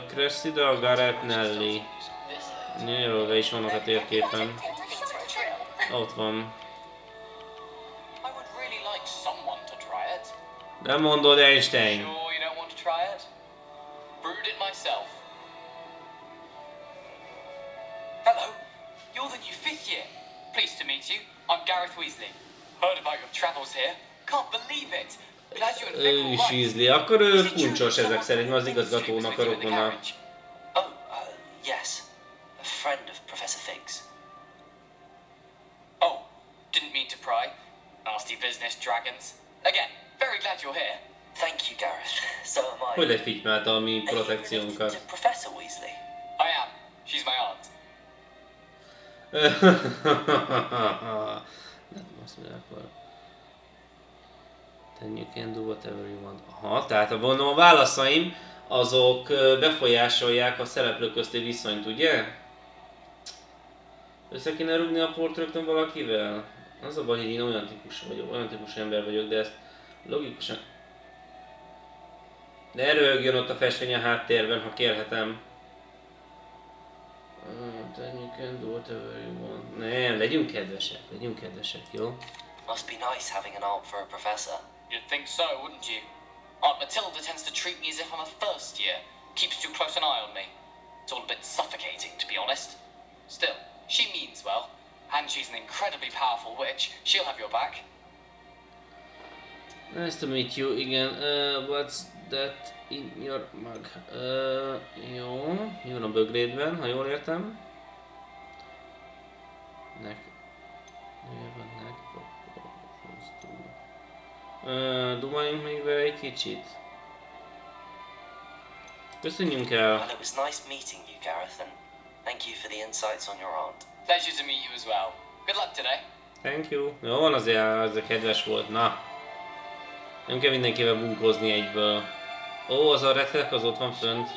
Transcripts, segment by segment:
Cressida, Garrett, Nelly. Jelölve is vannak a térképen. Ott van. Nem mondod, Einstein. Hello, you're the new 5th year. Pleased to meet you. I'm Gareth Weasley. Heard about your travels here. Can't believe it. Glad you and Vic Ő is ízli. Akkor ő kuncsos ezek szerint, az igazgatónak a rokona. Oh, yes. A friend of Professor Fig's. Oh, didn't mean to pry. Nasty business, dragons. Again, very glad you're here. Thank you, Gareth. So am I. Hogy lefitymálta a mi protekciónkat? To Professor Weasley. I am. She's my aunt. Nem, azt mondja, akkor... Then you can do whatever you want. Aha, tehát a válaszaim azok befolyásolják a szereplők közti viszonyt, ugye? Össze kéne rúgni a port rögtön valakivel? Az a baj, hogy én olyan típusú ember vagyok, de ezt logikusan... Ne röhögjön ott a festmény a háttérben, ha kérhetem. Then you can do whatever you want. Nem, legyünk kedvesek, jó? Must be nice having an aunt for a professor. You'd think so, wouldn't you? Aunt Matilda tends to treat me as if I'm a first year. Keeps too close an eye on me. It's all a bit suffocating, to be honest. Still, she means well. And she's an incredibly powerful witch. She'll have your back. Nice to meet you, igen. What's that in your mug? Jó, mi van a bögrédben, ha jól értem? Dumáljunk még vele egy kicsit. Köszönjünk el! Well, it was nice meeting you, Gareth, and thank you for the insights on your aunt. Pleasure to meet you as well. Good luck today. Thank you. Jó van, azért kedves volt, na. Nem kell mindenkivel bunkózni egyből. Ó, az a retek, az ott van fönt.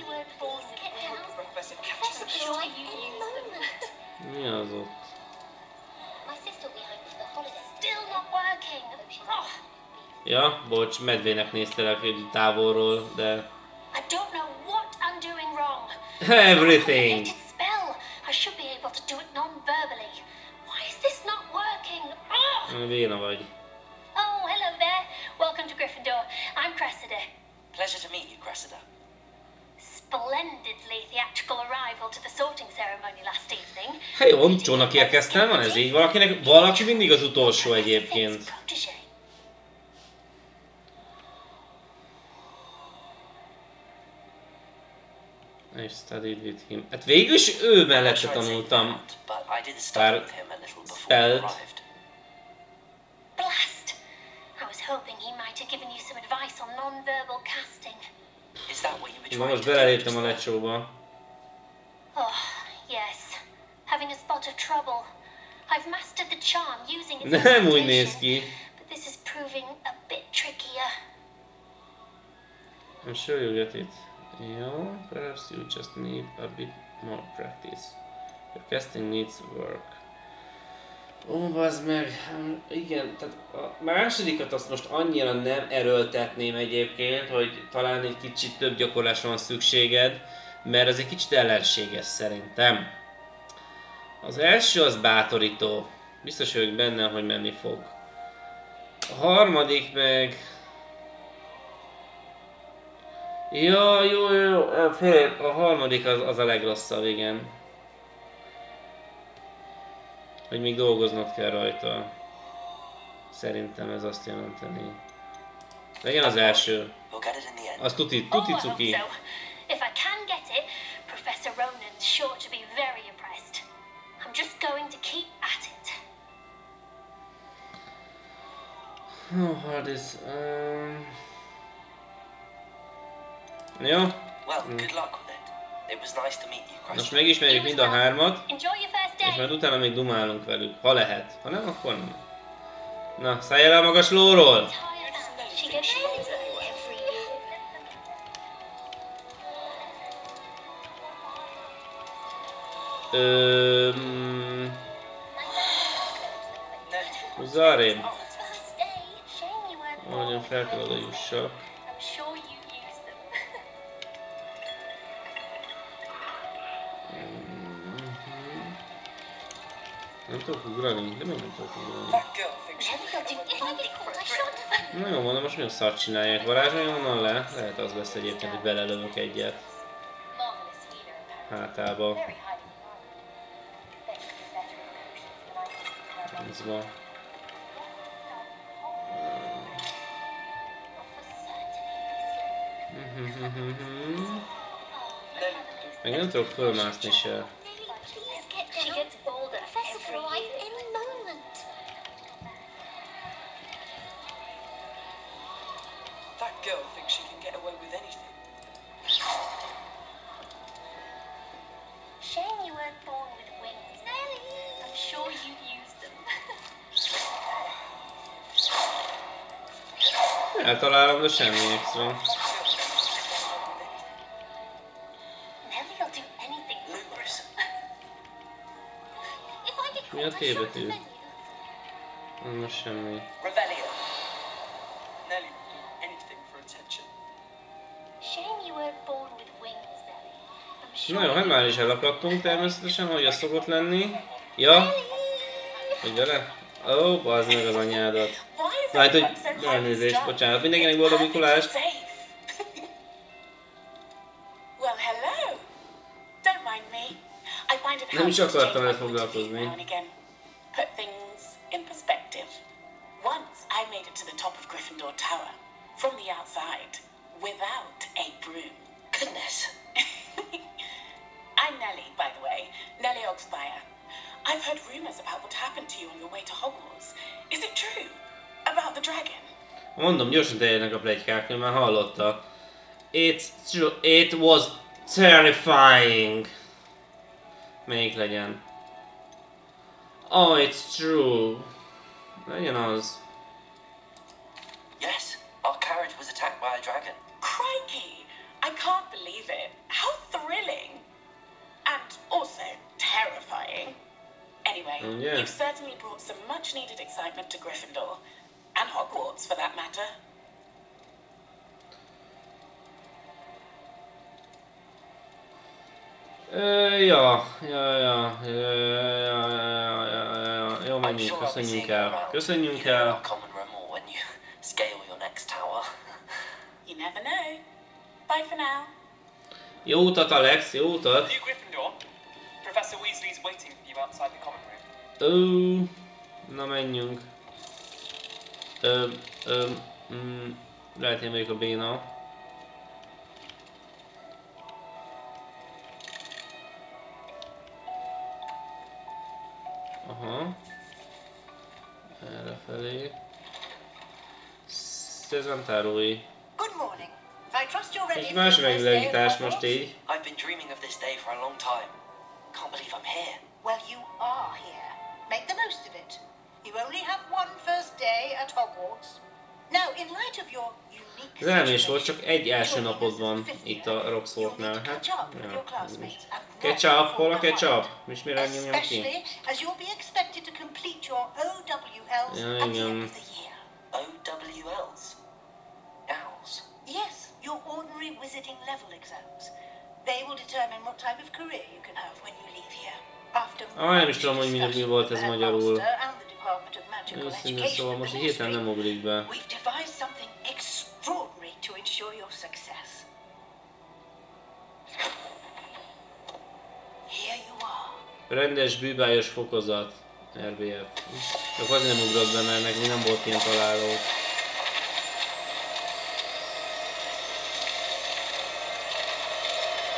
Mi az ott? Ja, bocs, medvének néztelek távolról, de... Everything! Béna vagy. Oh, hello there. Welcome to Gryffindor. I'm Cressida. Pleasure to meet you, Cressida. Splendidly theatrical arrival to the sorting ceremony last evening. Hát jó, csónak érkeztem, van ez így. Valaki mindig az utolsó egyébként. I studied with him. Hát végül is ő mellette tanultam pár spellt. Blast! I was hoping he might have given you some advice on non-verbal casting. Is that what you were Na trying most to do? beleléptem a lecsóba. Oh, yes. Having a spot of trouble. I've mastered the charm using its Nem úgy néz incantation, ki. but this is proving a bit trickier. I'm sure you'll get it. Jó, perhaps you just need a bit more practice. Your casting needs work. Ó, bazd meg, igen, tehát a másodikat azt most annyira nem erőltetném egyébként, hogy talán egy kicsit több gyakorlásra van szükséged, mert az egy kicsit ellenséges szerintem. Az első az bátorító, biztos vagyok benne, hogy menni fog. A harmadik meg... Ja, jó, a harmadik az a legrosszabb, igen. Hogy még dolgoznod kell rajta. Szerintem ez azt jelenteni. Legyen az első. Az tuti cuki. If I can get it, Professor Ronan's sure to be very impressed. I'm just going to keep at it. How hard is... Jó. Well, good luck with it. It was nice to meet you, Cressida. Most megismerjük mind a hármat, Enjoy your first és day. majd utána még dumálunk velük, ha lehet. Ha nem, akkor nem. Na, szállj el a magas lóról! She gets every Húzza arrébb. first day. Shame you weren't Nagyon fel kell oda jussak. I'm sure you used them. tudok ugrani? De még nem tudok ugrani. That girl thinks she can Maybe get I'll do away with anything for a anything. shot. Na jó, mondom, most milyen szart csinálják. Varázsoljon onnan le? Lehet az lesz egyébként, hogy belelövök egyet. Marvelous healer, apparently. Hátába. Very highly regarded. Bet you do better in potions than I can do her own. Ez van. Meg nem tudok fölmászni se. She gets bolder every year. Any moment. That girl thinks she can get away with anything. Shame you weren't born with wings, Nelly. I'm sure you used them. Eltalálom, de semmi extra. Nelly'll do anything for Ludicrous. If I get Mi a caught, T I shot betű? defend you. Most semmi. Revelio. Nelly will do anything for attention. Shame you weren't born with wings, Nelly. I'm sure Na jó, hát már is elakadtunk természetesen, hogy az szokott lenni. Ja? Hogy vele? Ó, bazd meg az anyádat. Hát, hogy elnézést, bocsánat. Mindenkinek boldog Mikulást. Well, hello. Don't mind me. I find it Nem is helpful to akartam change vele my point of view foglalkozni. now and again. Put things in perspective. Once I made it to the top of Gryffindor Tower from the outside without a broom. Goodness. I'm Nellie, by the way, Nellie Oxfire. I've heard rumors about what happened to you on your way to Hogwarts. Is it true? About the dragon? Mondom, gyorsan terjednek a pletykák, hogy már hallotta. It's true, it was terrifying. Melyik legyen? Oh, it's true. Legyen az. Yes, our carriage was attacked by a dragon. Crikey! I can't believe it. How thrilling! And also terrifying. Anyway, Yeah. you've certainly brought some much needed excitement to Gryffindor. And Hogwarts, for that matter. Jó, I'm menjünk, sure I'll be köszönjünk seeing you el. around, Köszönjünk either in el. our common room or when you scale your next tower. You never know. Bye for now. Jó utat, Alex, jó utat. New Gryffindor. Professor Weasley's waiting for you outside the common room. Ó, na menjünk. Lehet én vagyok a béna. Aha. Errefelé. Szezantárói. Good morning. I trust you're ready Egy for más your first day at megvilágítás Hogwarts? most így. I've been dreaming of this day for a long time. Can't believe I'm here. Well, you are here. Make the most of it. You only have one first day at Hogwarts. Now, in light of your unique Az elmés volt, situation, csak egy első joining napod us van as a fifth itt year, a Roxfortnál. you'll need to Hát, catch up with your ja. classmates and not Ketchup, hol a fall behind. ketchup? És mire nyomjam ki? Especially as you'll be expected to complete your OWLs Ja, at the igen. end of the year. OWLs. Owls. Yes, your ordinary wizarding level exams. They will determine what type of career you can have when you leave here. After Nem is tudom, hogy mi volt ez magyarul. Őszintén Őszintén szóval most így hirtelen nem ugrik be. We've devised something extraordinary to ensure your success. Here you are. Rendes bűbályos fokozat. RBF. Csak azért nem ugrott be, mert neki nem volt ilyen találó.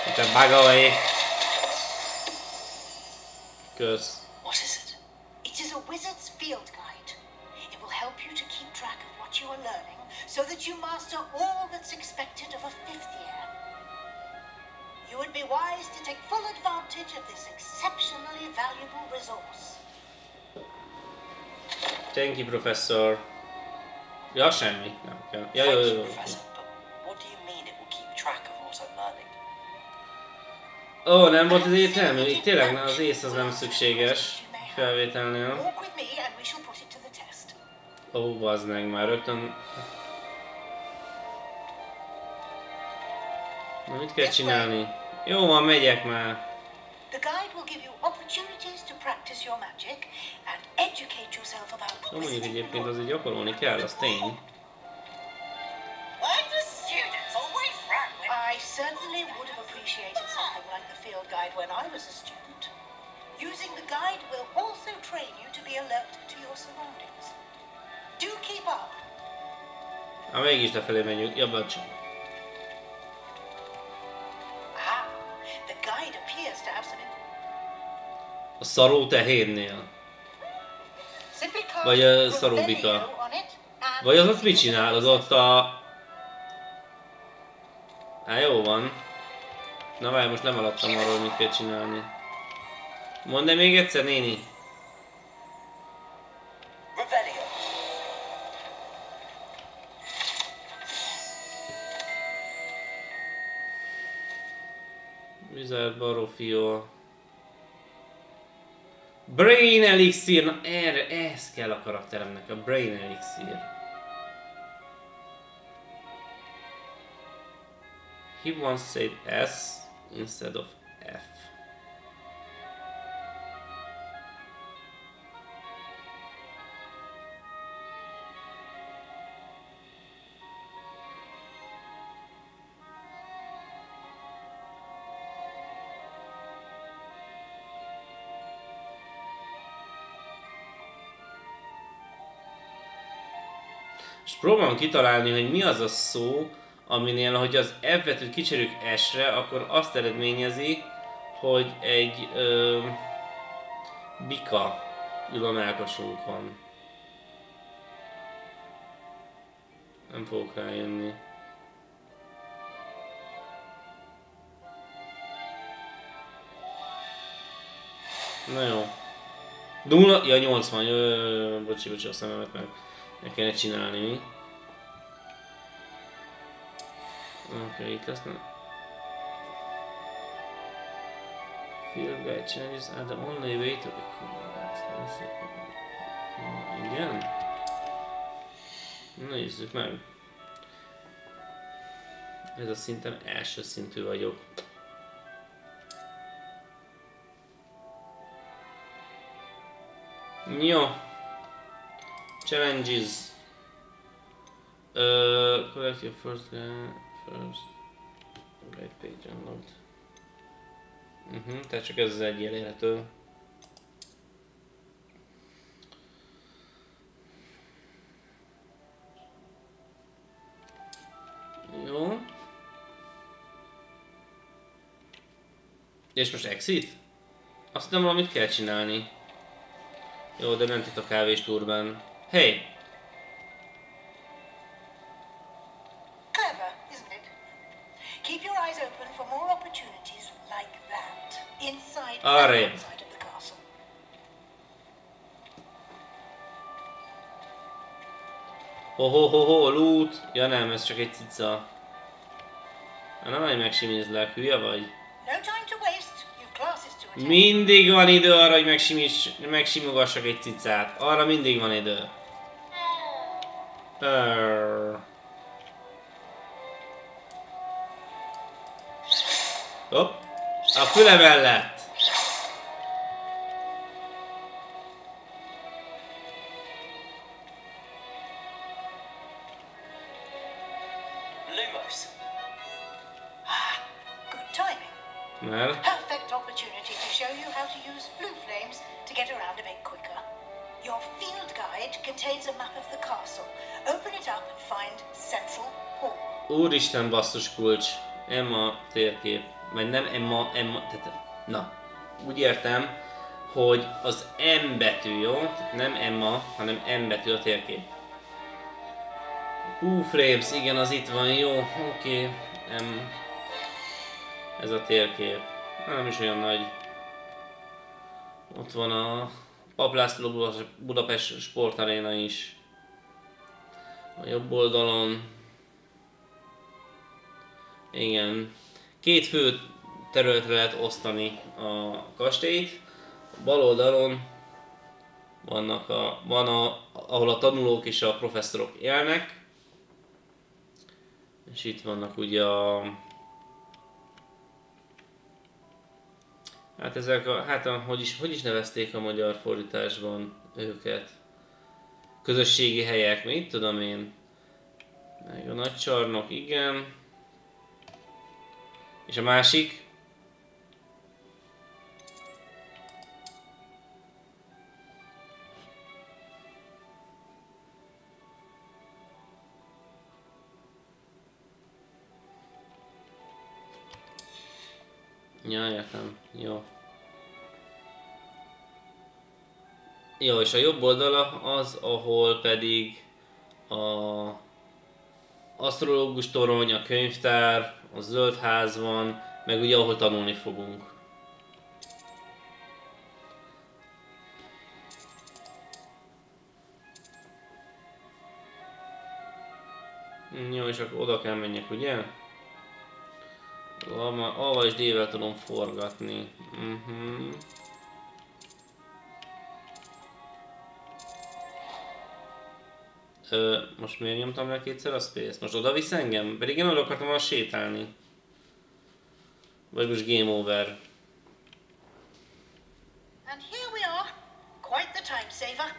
Itt a bagaj. Kösz. What is it? It is a wizard's field guide. It will help you to keep track of what you are learning so that you master all that's expected of a fifth year. You would be wise to take full advantage of this exceptionally valuable resource. Thank you, professor. Ja, semmi. Nem kell. Ja, Thank jó, you, jó. Professor, but what do you mean it will keep track of what I'm learning? Ó, nem volt az egyértelmű? Itt tényleg az ész az nem szükséges felvételnél. Walk with me and we shall put it to the test. Ó, bazd meg, már rögtön... Na, mit kell csinálni? Jó van, megyek már. The guide will give you opportunities to practice your magic and educate yourself about the Mondjuk egyébként azért gyakorolni kell, az tény. Why do students always run? I certainly would have appreciated something like the field guide when I was a student. Using the guide will also train you to be alert to your surroundings. Do keep up. Mégis lefelé menjünk, jobbra csak. The guide appears to have some A szaró tehérnél. Vagy a szaróbika. Vagy az ott mit csinál? Az ott a... jó van. Na várj, most lemaradtam arról, mit kell csinálni. Mondd még egyszer, néni. Wizard Barofio. Brain Elixir, na erre, ez kell a karakteremnek, a Brain Elixir. He once said S instead of F. És próbálom kitalálni, hogy mi az a szó, aminél, hogy az F betűt kicserjük S-re, akkor azt eredményezi, hogy egy bika ül a mellkasunkon. Nem fogok rájönni. Na jó. 0, ja 80, bocsi, a szememet meg kellene csinálni mi. Oké, itt lesz nem. Field guide changes are the only way to igen? Nézzük meg. Ez a szinten első szintű vagyok. Jó. Challenges. Collect your first right page unlocked. Tehát csak ez az egy elérhető. Jó. És most exit? Azt nem valamit kell csinálni. Jó, de nem itt a kávés túrban. Hey! Clever, isn't it? Keep your eyes open for more opportunities like that. Inside and outside of the castle. Ho, loot! Ja nem, ez csak egy cica. Nem, hogy megsimizlek, hülye vagy? No time to waste. You've classes to attend. Mindig van idő arra, hogy megsimogassak egy cicát. Arra mindig van idő. Hopp! A füle mellett! Perfect opportunity to show you how to use blue flames to get around a bit quicker. Your field guide contains a map of the castle. Open it up and find Central Hall. Úristen basszus kulcs. Emma térkép. Vagy nem Emma, tehát, na. Úgy értem, hogy az M betű, jó? Tehát nem Emma, hanem M betű a térkép. Flames, igen, az itt van, jó, oké. M. Ez a térkép. Nem is olyan nagy. Ott van a Varázsló Budapest sportaréna is. A jobb oldalon. Igen. Két fő területre lehet osztani a kastélyt. A bal oldalon ahol a tanulók és a professzorok élnek. És itt vannak ugye a... Hát ezek a, hát hogy is nevezték a magyar fordításban őket? Közösségi helyek, mit tudom én? Meg a nagy csarnok, igen. És a másik? Ja, értem. Jó. Jó, és a jobb oldala az, ahol pedig a asztrológus torony, a könyvtár, a zöld ház van, meg ugye ahol tanulni fogunk. Jó, és akkor oda kell menjek, ugye? A és D-vel tudom forgatni. Most miért nyomtam le kétszer a space? Most oda visz engem? Pedig én oda akartam volna sétálni. Vagy most game over. And here we are. Quite the time saver.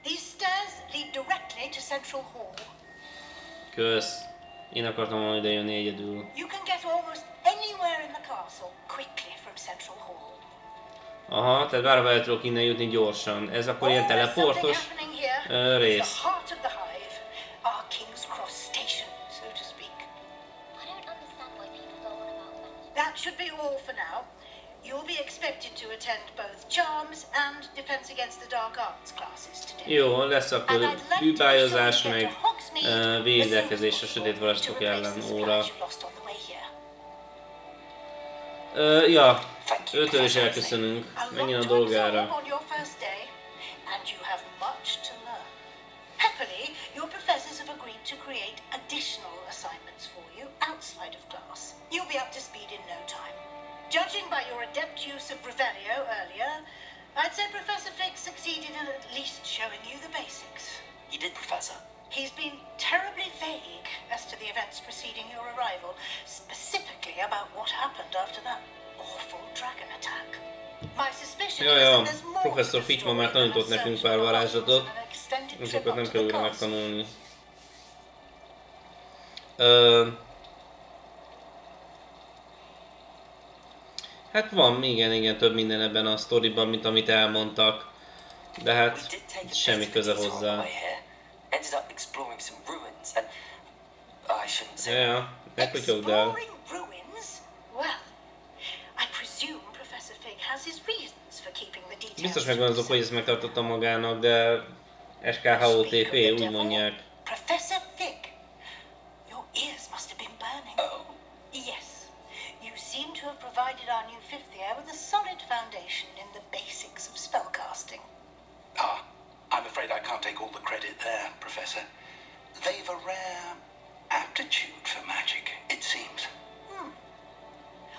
These stairs lead directly to Central Hall. Kösz. Én akartam volna ide jönni egyedül. You can get almost anywhere in the castle quickly from Central Hall. Aha, tehát bárhova el tudok innen jutni gyorsan. Ez akkor ilyen teleportos rész. That should be all for now. You'll be expected to attend both charms and defense against the dark arts classes today. Jó, lesz akkor bűbályozás meg védekezés a sötét varázslatok ellen óra. Ja, őtől is elköszönünk. Menjen a dolgára. Happily, your professors have agreed to create additional assignments for you outside of class. You'll be up to speed in no time. Judging by your adept use of Revelio earlier, I'd say Professor Fig succeeded in at least showing you the basics. He did, Professor. He's been terribly vague as to the events preceding your arrival, specifically about what happened after that awful dragon attack. My suspicion is that there's more Professor Fig ma már tanított nekünk pár varázslatot, azokat nem kell újra megtanulni. Hát van, igen, több minden ebben a sztoriban, mint amit elmondtak, de hát semmi köze hozzá. Ja, megkotyogd el. Biztos megvan azok, hogy ezt megtartotta magának, de SKHOTP úgy mondják. Professor Fig, your ears must have been burning. Oh. Yes, you seem to have provided our new fifth year with a solid foundation in the basics of spellcasting. I'm afraid I can't take all the credit there, Professor. They've a rare aptitude for magic, it seems.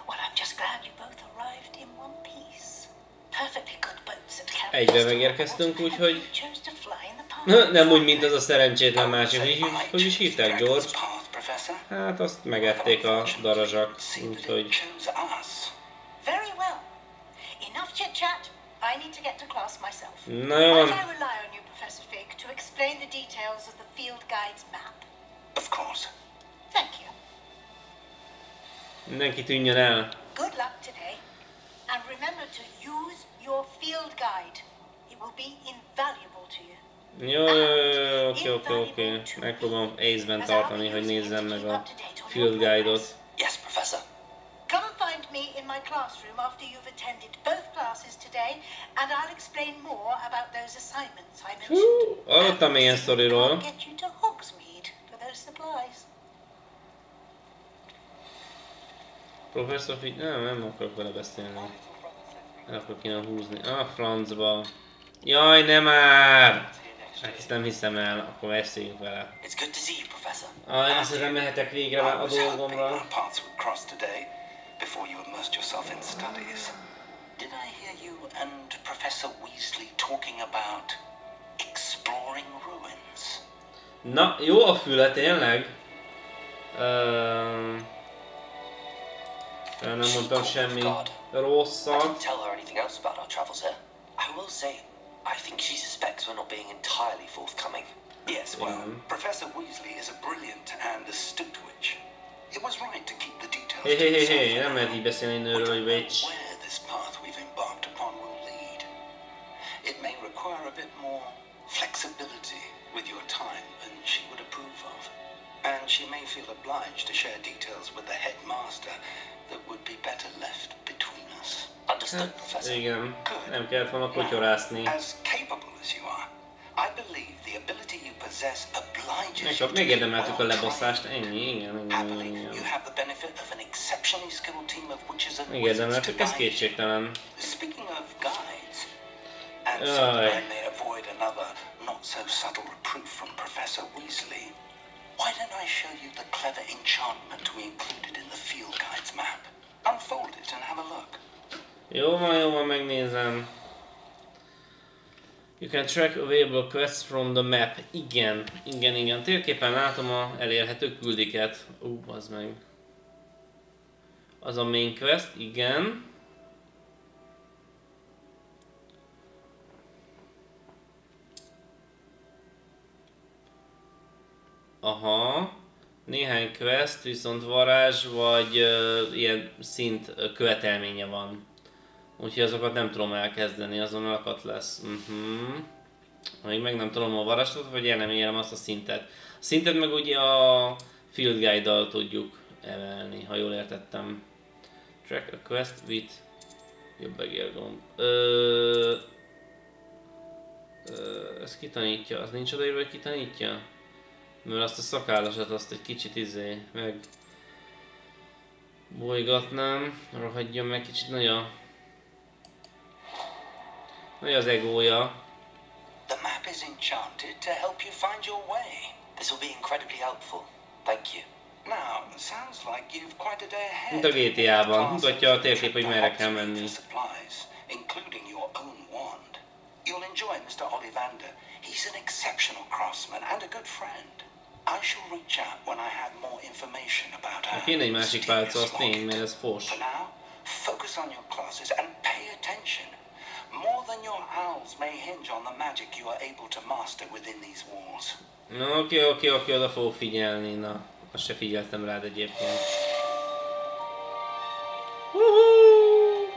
Well, I'm just glad you both arrived in one piece. Perfectly good boats at Keress. Egyre megérkeztünk, úgyhogy... Nem úgy, mint az a szerencsétlen másik. Hogy is hívták, George? Hát azt megették a darazsak, úgyhogy... Very well. Enough chit-chat. I need to get to class myself. Na jó. Might I rely on you, Professor Fig, to explain the details of the field guide's map? Of course. Thank you. Mindenki tűnjön el. Good luck today. And remember to use your field guide. It will be invaluable to you. Jó, oké. Megpróbálom Ace-ben tartani, hogy nézzem meg a field guide-ot. Yes, Professor. Come and find me in my classroom after you've attended both classes today, and I'll explain more about those assignments I mentioned. Hallottam ilyen sztoriról. Get you to Hogsmeade for those supplies. Professor Fig... Nem akarok vele beszélni. El akarok innen húzni. Francba. Jaj, nem már! Hát ezt nem hiszem el, akkor beszéljünk vele. It's good to see you, Professor. Azt hiszem, mehetek végre a dolgomra. Before you immersed yourself in studies. Did I hear you and Professor Weasley talking about exploring ruins? Na, jó a füle, tényleg? Nem mondtam semmi rosszat. I didn't tell her anything else about our travels here. I will say, I think she suspects we're not being entirely forthcoming. Yes, well, Professor Weasley is a brilliant and astute witch. It was right to keep the details to yourself. Nem lehet így beszélni nőről, hogy witch. Where this path we've embarked upon will lead. It may require a bit more flexibility with your time than she would approve of. And she may feel obliged to share details with the headmaster that would be better left between us. Understood, Professor. Igen, nem kellett volna kotyarászni. As capable as you are, I believe the ability you possess obliges you to megérdemeltük a lebasszást, ennyi, igen. Happily, you have the benefit of an exceptionally skilled team of witches and wizards to Megérdemeltük, ez guide. kétségtelen. Speaking of guides, and so that I may avoid another not so subtle reproof from Professor Weasley, why don't I show you the clever enchantment we included in the field guide's map? Unfold it and have a look. Jó van, megnézem. You can track available quests from the map. Igen. Térképen látom a elérhető küldiket. Az meg. Az a main quest, igen. Aha. Néhány quest, viszont varázs vagy ilyen szint követelménye van. Úgyhogy azokat nem tudom elkezdeni, azon alakat lesz. Még meg nem tudom a varázslatot, vagy el nem érem azt a szintet. A szintet meg ugye a field guide-dal tudjuk emelni, ha jól értettem. Track a quest with jobb egérgomb. Ez kitanítja, az nincs odaírva, hogy kitanítja? Mert azt a szakállasat azt egy kicsit meg bolygatnám, rohadjon meg, kicsit nagy az egója. The map is enchanted to help you find your way. This will be incredibly helpful. Thank you. Now, sounds like you've quite a day ahead. Mint a GTA-ban, mutatja a térkép, hogy merre kell menni. Including your own wand. You'll enjoy Mr. Ollivander. He's an exceptional craftsman and a good friend. I shall reach out when I have more information about her. Kéne egy másik pálca, az tény, mert ez fos. For now, focus on your classes and pay attention. More than your owls may hinge on the magic you are able to master within these walls. Oké, oda fogok figyelni, na. Azt se figyeltem rád egyébként.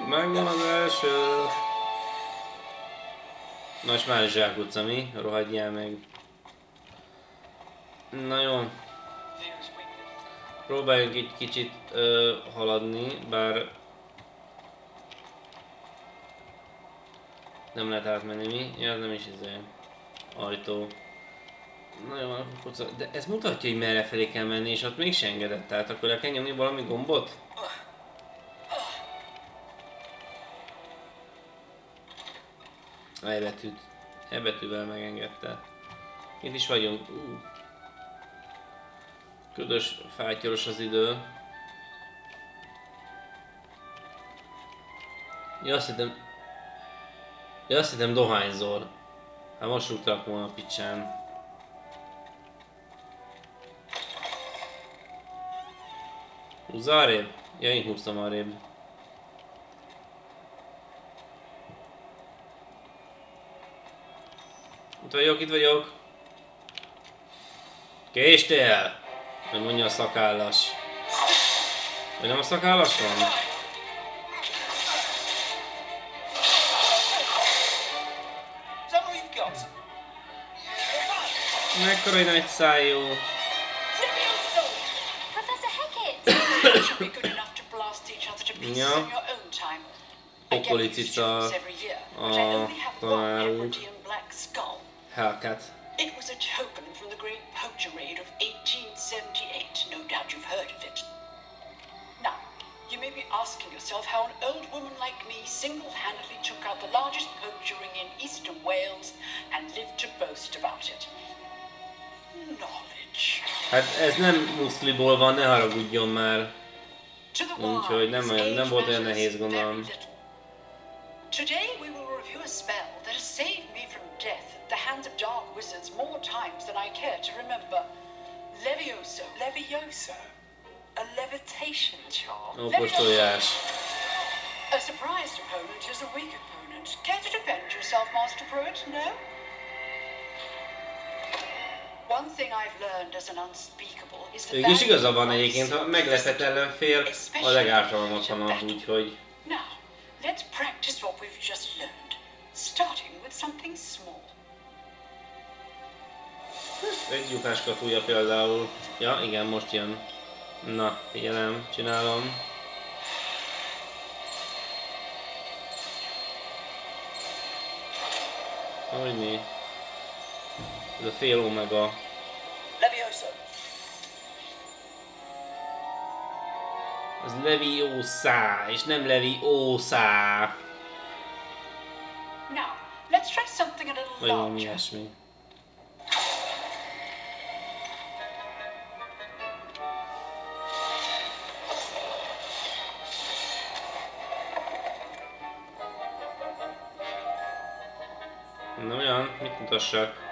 Megvan az első. Na és már is zsákutca, mi? Rohadjál meg. Na jó. Próbáljunk egy kicsit haladni, bár nem lehet átmenni mi. Ja, nem is ajtó. Na jó, de ez mutatja, hogy merre felé kell menni, és ott mégse engedett át. Akkor el kell nyomni valami gombot? E betűvel megengedte. Itt is vagyunk. Ködös, fátyoros az idő. Ja, azt hittem dohányzol. Hát most rúgtak volna a picsán. Húzza arrébb? Ja, én húztam arrébb. Itt vagyok. Késtél! Hogy mondja a szakállas. Vagy nem a szakállas van? Mekkora egy nagy szájú. Ja. Pokoli cica a tanárunk. Hellcat. It was a token from the great poacher raid of 1878. No doubt you've heard of it. Now, you may be asking yourself how an old woman like me single-handedly took out the largest poacher ring in eastern Wales and lived to boast about it. Knowledge. Hát ez nem muszliból van, ne haragudjon már. Úgyhogy nem volt olyan nehéz, gondolom. Today we will review a spell that has saved me from death at the hands of dark wizards more times than I care to remember. Levioso. Levioso? A levitation charm. Okostojás. A surprised opponent is a weak opponent. Care to defend yourself, Master Pruitt? No? One thing I've learned as an unspeakable is the Mégis igaza van egyébként, a meglepett ellenfél a legártalmatlanabb, úgyhogy... Now, let's practice what we've just learned, starting with something small. Egy lyukás katúja például. Ja, igen, most jön. Na, figyelem, csinálom. Hogy mi? Ez a fél omega. Az Leviosa, és nem Leviosa. Now, let's try something a little Vagy valami larger. ilyesmi. Na olyan, mit mutassak?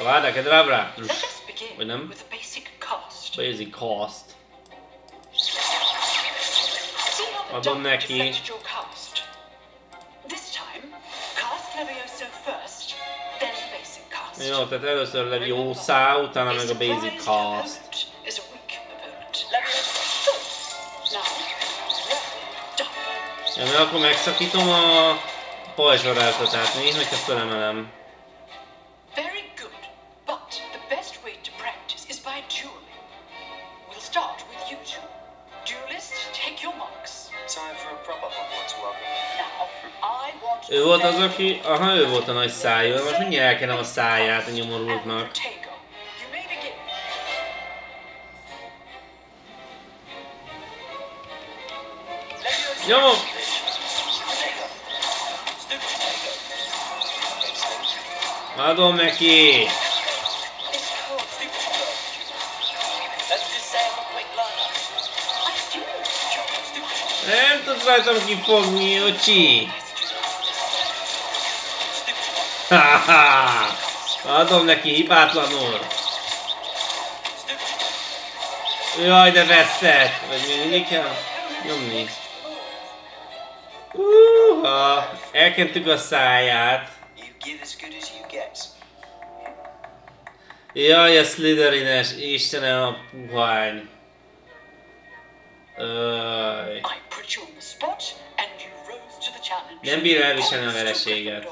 Várj, kedrábra! Let us begin Vagy nem? with a basic cast. Basic cast. See how the Adom dark neki. affected your cast. This time, cast Levioso first, then the basic cast. Jó, tehát először Leviosa, utána meg a basic cast. Is a weak opponent. Levioso. Now, Ja, mert akkor megszakítom a pajzsvarázslatát, mi? Hogyha fölemelem. very good, but the best way to practice is by dueling. We'll start with you two. Duelists, take your marks. Time for a proper Hogwarts welcome. Now, I want Ő volt az, aki... Aha, ő volt a nagy szájú. Most mindjárt elkenem a száját a nyomorultnak. You may begin. Nyomom! Adom neki! Nem tudsz rajtam kifogni, öcsi! Haha! Adom neki hibátlanul! Jaj, de vesztett! Vagy még mindig kell nyomni? Elkentük a száját. Jaj, a Slytherines, Istenem a puhány. Nem bírja elviselni a vereséget.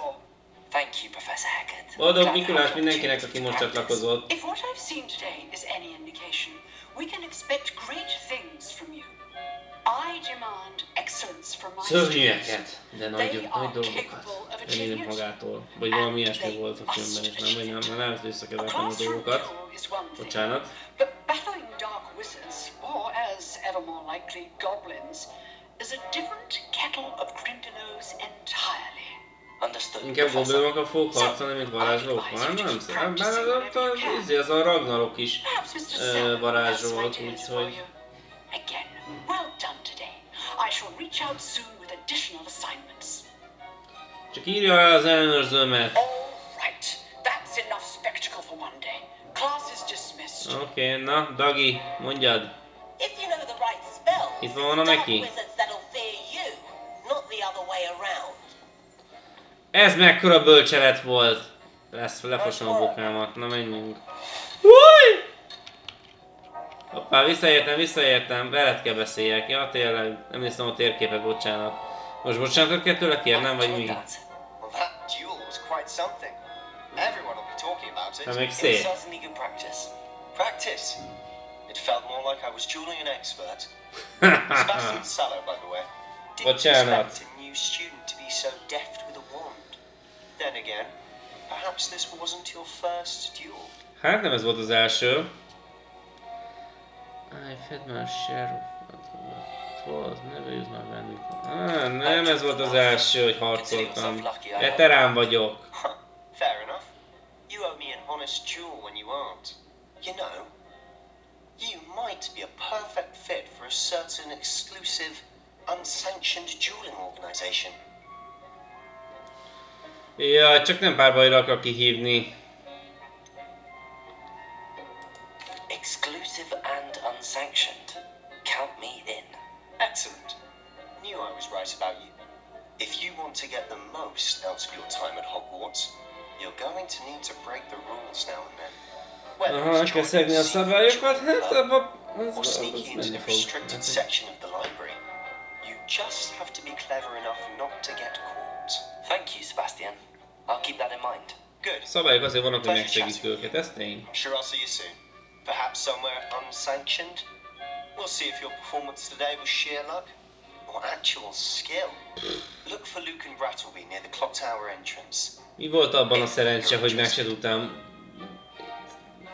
Thank you, Professor Haggard. Boldog Mikulás mindenkinek, aki most csatlakozott. If what I've seen today is any indication, we can expect great things from you. I demand excellence from my Szörnyűeket, de nagy dolgokat. Remélem magától. Vagy valami ilyesmi volt a filmben, és nem, vagy nem, lehet összekevertem a dolgokat. Bocsánat. But battling dark wizards, or as ever more likely goblins, is a different kettle of grindelows entirely. Inkább goblinokkal fogok harcolni, mint varázslók. Már nem szeretem, bár az a Ragnarok is varázsolt, úgyhogy... Again, well done today. I shall reach out soon with additional assignments. Csak írja el az ellenőrzőmet. All right, that's enough spectacle for one day. Class is dismissed. Oké, na, Dagi, mondjad. If you know the right spells, Itt van a dark neki. wizards that'll fear you, not the other way around. Ez mekkora bölcselet volt. Lefosom a bokámat, na menjünk. Új! Hoppá, visszaértem, veled kell beszéljek. Ja, tényleg, nem néztem a térképet, bocsánat. Most bocsánatot kell tőle kérnem, vagy mi? Hát még szép. Bocsánat. Hát nem ez volt az első. I fed my share of never use my bending. Nem ez volt az első, hogy harcoltam. Veterán vagyok. Fair enough. You owe me an honest duel when you aren't. You know, you might be a perfect fit for a certain exclusive, unsanctioned dueling organization. Ja, csak nem párbajra akar kihívni. count me in. Excellent. Knew I was right about you. If you want to get the most out of your time at Hogwarts, you're going to need to break the rules now and then. Aha, kell szegni a szabályokat, hát abba... Or sneak into the restricted section of the library. You just have to be clever enough not to get caught. Thank you, Sebastian. I'll keep that in mind. Good. Szabályok azért vannak, hogy megszegik őket, ez tény. I'm sure I'll see you soon. Perhaps somewhere unsanctioned. We'll see if your performance today was sheer luck or actual skill. Look for Luke and Brattleby near the clock tower entrance. Mi volt abban a szerencse, hogy meg se tudtam...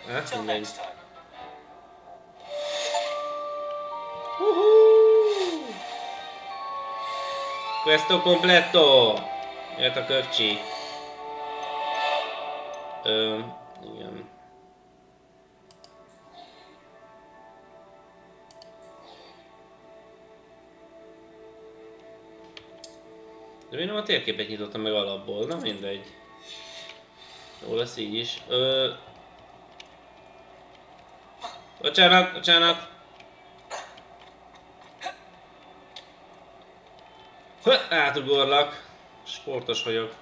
Hát mindegy. Questo completo! Jött a kövcsi. Igen. De én nem a térképet nyitottam meg alapból, na mindegy. Jó lesz így is. Bocsánat, bocsánat! Átugorlak. Sportos vagyok.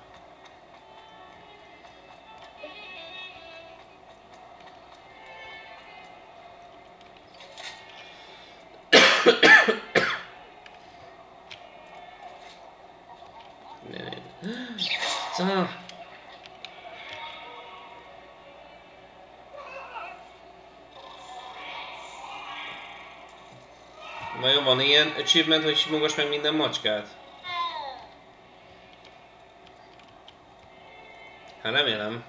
Vajon van ilyen achievement, hogy simogass meg minden macskát? Hát remélem.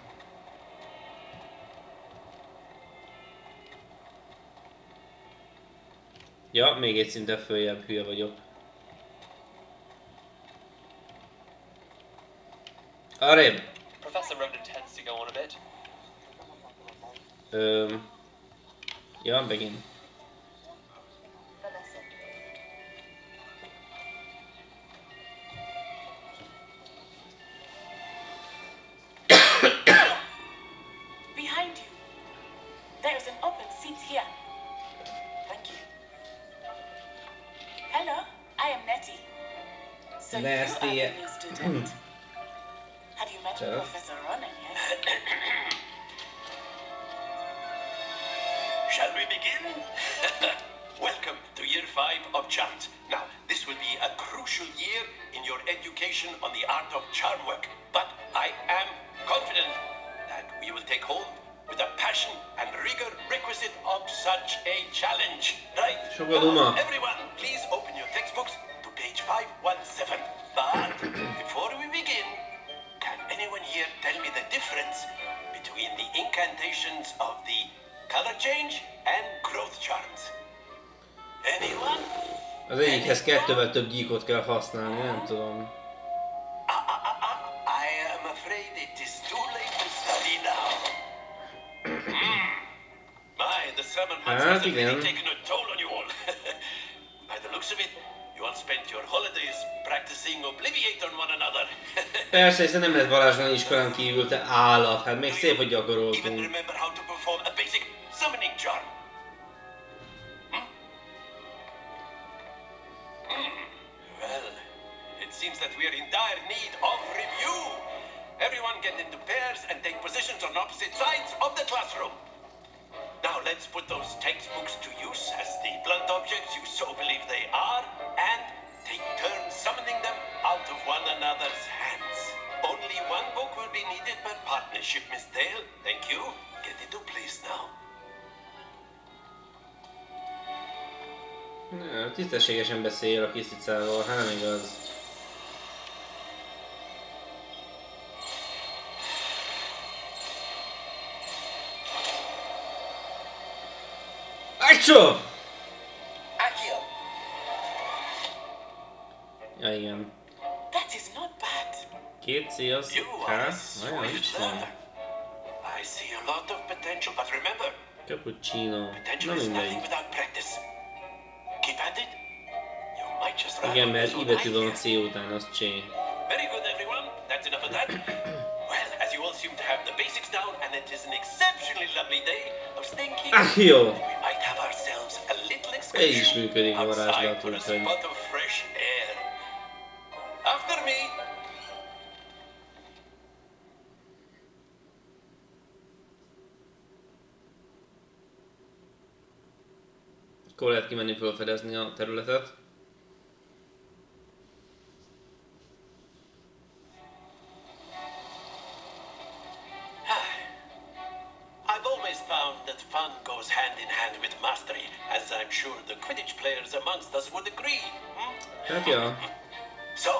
Ja, még egy szinten följebb, hülye vagyok. Arrébb! Professor Ronan tends to go on a bit. Ja, megint. Behind you. There's an open seat here. Thank you. Hello, I am Nettie. So you are the new student. Have you met Professor Ronan yet? Shall we begin? Welcome to year 5 of Chart. Now, this will be a crucial year in your education on the art of charm work, but I am confident that we will take hold with the passion and rigor requisite of such a challenge. Right? Everyone, please open your textbooks to page 517. But before we begin, can anyone here tell me the difference between the incantations of the color change and growth charms? Anyone? Az egyikhez kettővel több gyíkot kell használni, nem tudom. I am afraid it is too late to study now. My, the 7 months has really taken a toll on you all. By the looks of it, you all spent your holidays practicing Obliviate on one another. Persze, hiszen nem lehet varázslani iskolán kívül, te állat, hát még szép, hogy gyakoroltunk. Even remember how to perform a basic summoning charm. Well, it seems that we are in dire need of review. Everyone get into pairs and take positions on opposite sides of the classroom. Now let's put those textbooks to use as the blunt objects you so believe they are, and take turns summoning them out of one another's hands. Only one book will be needed per partnership, Miss Dale. Thank you. Get into place now. Tisztességesen beszél a kis cicával, hát nem igaz. Accio! Ja, igen. That is not bad. Két C az K, nagyon is van. I see a lot of potential, but remember, Cappuccino, potential na is mindegy. nothing without practice. Keep at it. You might just run. Igen, mert I betű van a C után, az C. Very good, everyone. That's enough of that. Well, as you all seem to have the basics down, and it is an exceptionally lovely day, I was thinking Jó. we might have ourselves a little excursion. így is működik a varázslat, úgyhogy... Akkor lehet kimenni felfedezni a területet. I've always found that fun goes hand in hand with mastery, as I'm sure the Quidditch players amongst us would agree. Hát ja. So,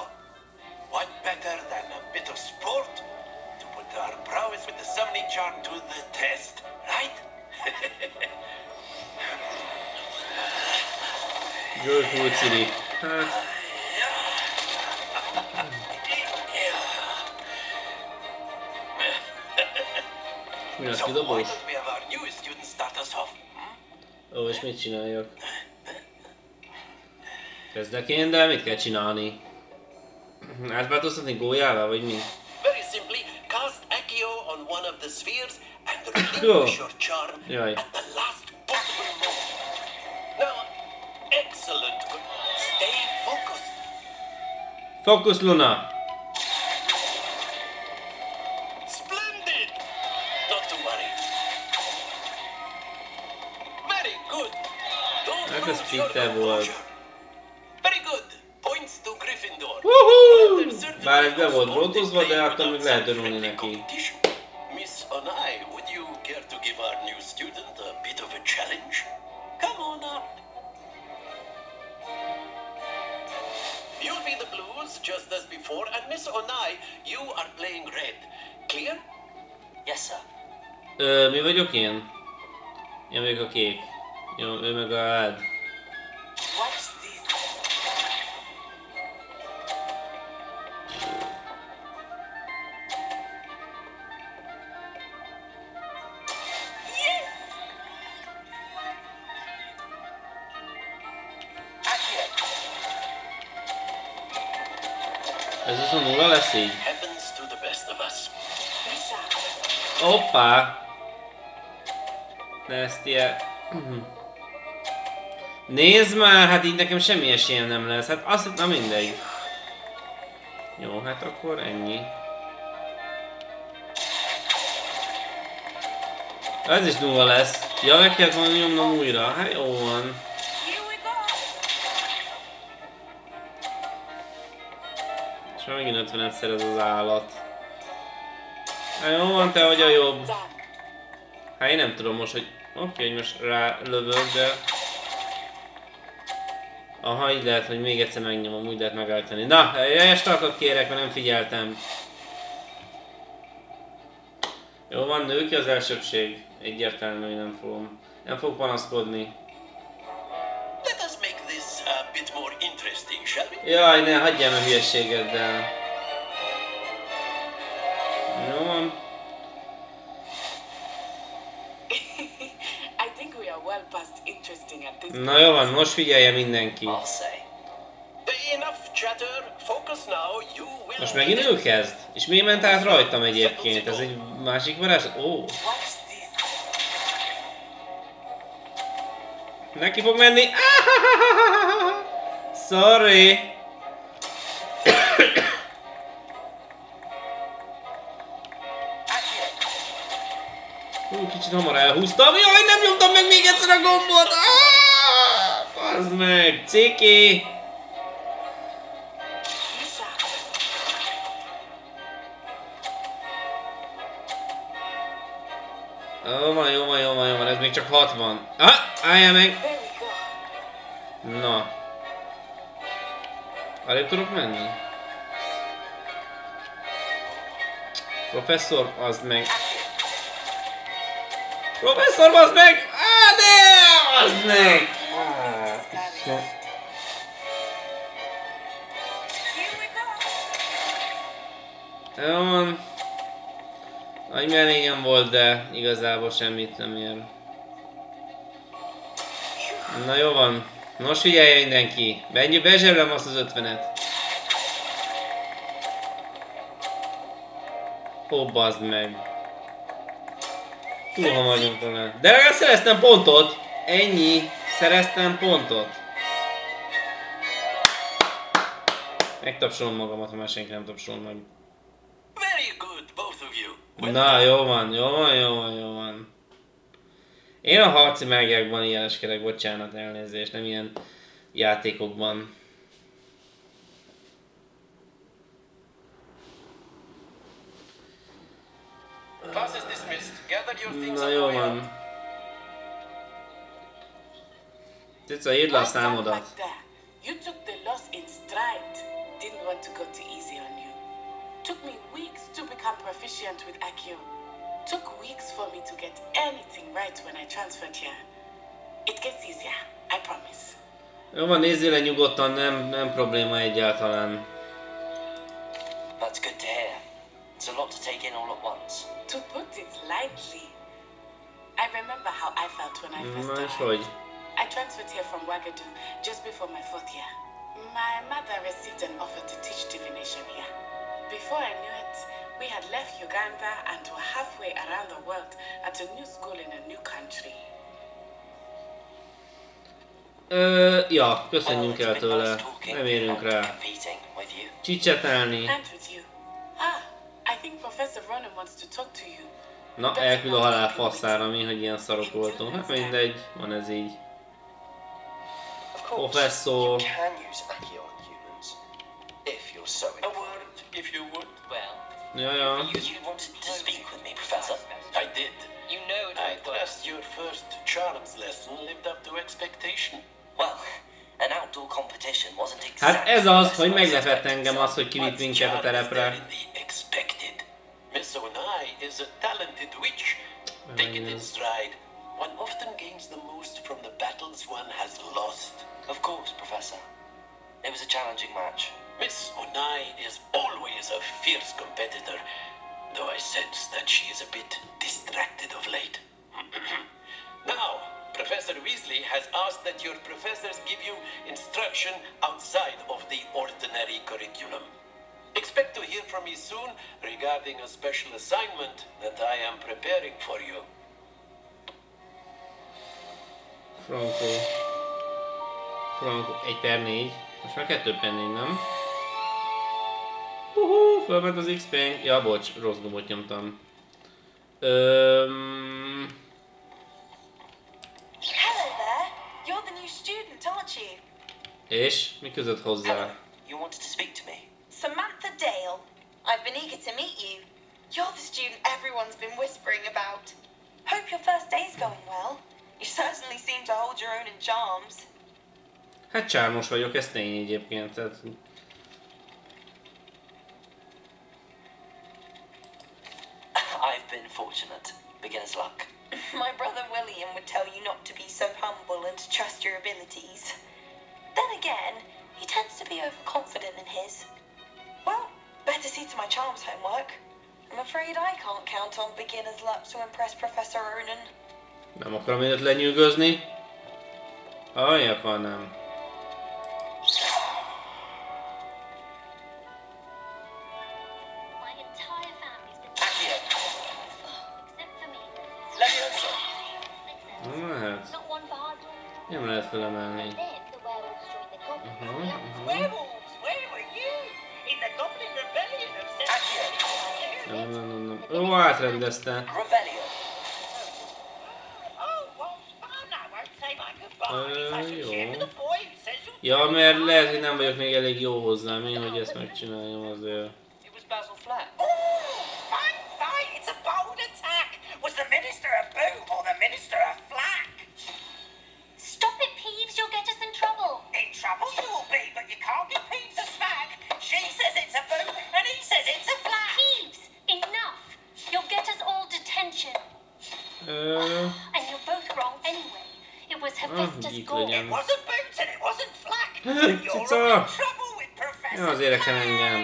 what better than a bit of sport to put our prowess with the summoning charm to the test, right? Győrfúl cili. Hát... Mi az kidobós? Ó, és mit csináljak? Kezdek én, de mit kell csinálni? Átváltoztatni gólyává, vagy mi? Very simply, cast Accio on one of the spheres and relinquish your charm at the last possible moment. Now, excellent. Stay focused. Focus, Luna. Splendid. Not to worry. Very good. Hát ez fitte volt. Very good. Points to Gryffindor. Bár ez be volt brotozva, de akkor még lehet örülni neki. Miss Onai, would you care to give our new student a bit of a challenge? Come on up. You'll be the blues just as before, and Miss Onai, you are playing red. Clear? Yes, sir. Mi vagyok én? Én vagyok a kék. Jó, ő meg a rád. What's this? Ez az a nulla lesz így? Hoppá! De ezt ilyen... Nézd már, hát így nekem semmi esélyem nem lesz, hát azt, na mindegy. Jó, hát akkor ennyi. Ez is nulla lesz. Ja, meg kellett volna nyomnom újra, hát jó van. És már megint 50-szer ez az állat. Hát jó van, te vagy a jobb. Hát én nem tudom most, hogy... Oké, hogy most rá lövök, de... Aha, így lehet, hogy még egyszer megnyomom, úgy lehet megállítani. Na, helyes tartot kérek, mert nem figyeltem. Jó van, nő ki az elsőbség. Egyértelmű, hogy nem fogok panaszkodni. Jaj, ne, hagyjál a hülyeségeddel. Jó van. Na jó van, most figyelje mindenki. Most megint ő kezd? És miért ment át rajtam egyébként? Ez egy másik varázslat? Ó. Neki fog menni. Sorry. Kicsit hamar elhúztam. Jaj, nem nyomtam meg még egyszer a gombot. Bazd meg, ciki. Jó van, ez még csak 60. Álljál meg. Na. Arrébb tudok menni? Professzor, az meg. Professzor, bazd meg! De! Bazd meg! Jó van. Nagy mellényem volt, de igazából semmit nem ér. Na jó van. Most figyelj mindenki. Bezseblem azt az 50-et. Ó, bazd meg. Túl hamar nyomtam el. De legalább szereztem pontot. Ennyi. Szereztem pontot. Megtapsolom magamat, ha már senki nem tapsol meg. Very good, both of you. Na, jó van. Én a harci mágiákban ilyeneskedek, bocsánat, elnézést, nem ilyen játékokban. Na jó van. Cica, írd le a számodat. You took the loss in stride. Didn't want to go too easy on you. Took me weeks to become proficient with Accio. Took weeks for me to get anything right when I transferred here. It gets easier, I promise. Jó van, nézzél le nyugodtan, nem probléma egyáltalán. That's good to hear. It's a lot to take in all at once. To put it lightly, I remember how I felt when I first arrived. I transferred here from Ouagadougou just before my 4th year. My mother received an offer to teach divination here. Before I knew it, we had left Uganda and were halfway around the world at a new school in a new country. Ja, köszönjünk el tőle. Nem érünk rá. Csicsetálni. I think Professor Ronan wants to talk to you. Na, elküld a halál faszára mi, hogy ilyen szarok voltunk. Hát mindegy, van ez így. Professzor. Ja. You wanted to speak with me, Professor? I did. You know it. I trust your first charms lesson lived up to expectation. Well, an outdoor competition wasn't exactly. Hát ez az, hogy meglepett engem az, hogy kivitt minket a terepre. Miss Onai is a talented witch. Take it in stride. One often gains the most from the battles one has lost. Of course, Professor. It was a challenging match. Miss Onai is always a fierce competitor, though I sense that she is a bit distracted of late. Now, Professor Weasley has asked that your professors give you instruction outside of the ordinary curriculum. Expect to hear from me soon regarding a special assignment that I am preparing for you. Franco 1/4. Most már 2/4, nem? Fölment az XP-nk. Ja, bocs, rossz gombot nyomtam. Hello there. You're the new student, aren't you? És mi között hozzá? Hello. You wanted to speak to me? Samantha Dale. I've been eager to meet you. You're the student everyone's been whispering about. Hope your first day's going well. You certainly seem to hold your own in charms. Hát csármos vagyok, ez tény egyébként, tehát... I've been fortunate. Beginner's luck. My brother William would tell you not to be so humble and to trust your abilities. Then again, he tends to be overconfident in his. Well, better see to my charms homework. I'm afraid I can't count on beginner's luck to impress Professor Ronan. Nem akarom őt lenyűgözni. Aljak, nem. Nem lehet felemelni. Nem. Ó, átrendezte. Jó. Ja, mert lehet, hogy nem vagyok még elég jó hozzá, én, hogy ezt megcsináljam azért. Stop it, Peeves, you'll get us in trouble. In trouble you will be, but you can't give Peeves a smack. She says it's a boo, and he says it's a flat. Peeves, enough. You'll get us all detention. And you're both wrong anyway. It was Hephaestus Gore. It wasn't boots and it wasn't flack. But you're in trouble with Professor Ja, azért engem.